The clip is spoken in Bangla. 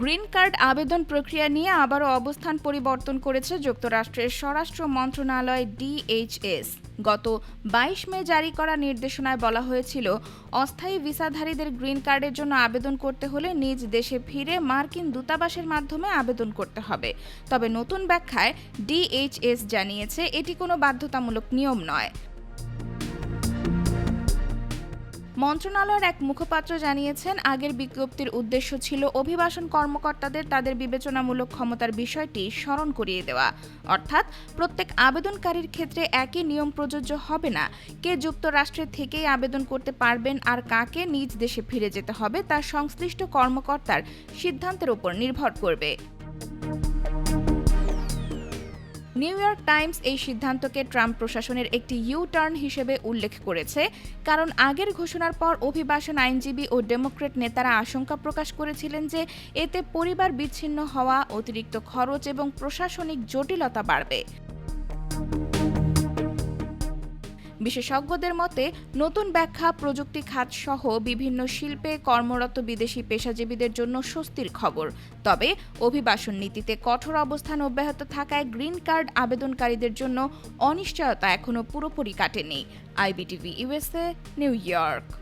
গ্রিন কার্ড আবেদন প্রক্রিয়া নিয়ে আবারও অবস্থান পরিবর্তন করেছে যুক্তরাষ্ট্রের স্বরাষ্ট্র মন্ত্রণালয় DHS। গত 22 মে জারি করা নির্দেশনায় বলা হয়েছিল, অস্থায়ী ভিসাধারীদের গ্রিন কার্ডের জন্য আবেদন করতে হলে নিজ দেশে ফিরে মার্কিন দূতাবাসের মাধ্যমে আবেদন করতে হবে। তবে নতুন ব্যাখ্যায় DHS জানিয়েছে এটি কোনো বাধ্যতামূলক নিয়ম নয়। মন্ত্রণালয়ের এক মুখপাত্র জানিয়েছেন, আগের বিজ্ঞপ্তির উদ্দেশ্য ছিল অভিবাসন কর্মকর্তাদের তাদের বিবেচনামূলক ক্ষমতার বিষয়টি স্মরণ করিয়ে দেওয়া। অর্থাৎ প্রত্যেক আবেদনকারীর ক্ষেত্রে একই নিয়ম প্রযোজ্য হবে না। কে যুক্তরাষ্ট্রের থেকেই আবেদন করতে পারবেন আর কাকে নিজ দেশে ফিরে যেতে হবে তা সংশ্লিষ্ট কর্মকর্তার সিদ্ধান্তের উপর নির্ভর করবে। নিউ ইয়র্ক টাইমস এই সিদ্ধান্তকে ট্রাম্প প্রশাসনের একটি ইউ-টার্ন হিসেবে উল্লেখ করেছে, কারণ আগের ঘোষণার পর অভিবাসন আইনজীবী ও ডেমোক্র্যাট নেতারা আশঙ্কা প্রকাশ করেছিলেন যে এতে পরিবার বিচ্ছিন্ন হওয়া, অতিরিক্ত খরচ এবং প্রশাসনিক জটিলতা বাড়বে। বিশেষজ্ঞদের মতে, নতুন ব্যাখ্যা প্রযুক্তি খাত সহ বিভিন্ন শিল্পে কর্মরত বিদেশি পেশাজীবীদের জন্য স্বস্তির খবর। তবে অভিবাসন নীতিতে কঠোর অবস্থান অব্যাহত থাকায় গ্রিন কার্ড আবেদনকারীদের জন্য অনিশ্চয়তা এখনো পুরোপুরি কাটেনি। IBTV USA, new York.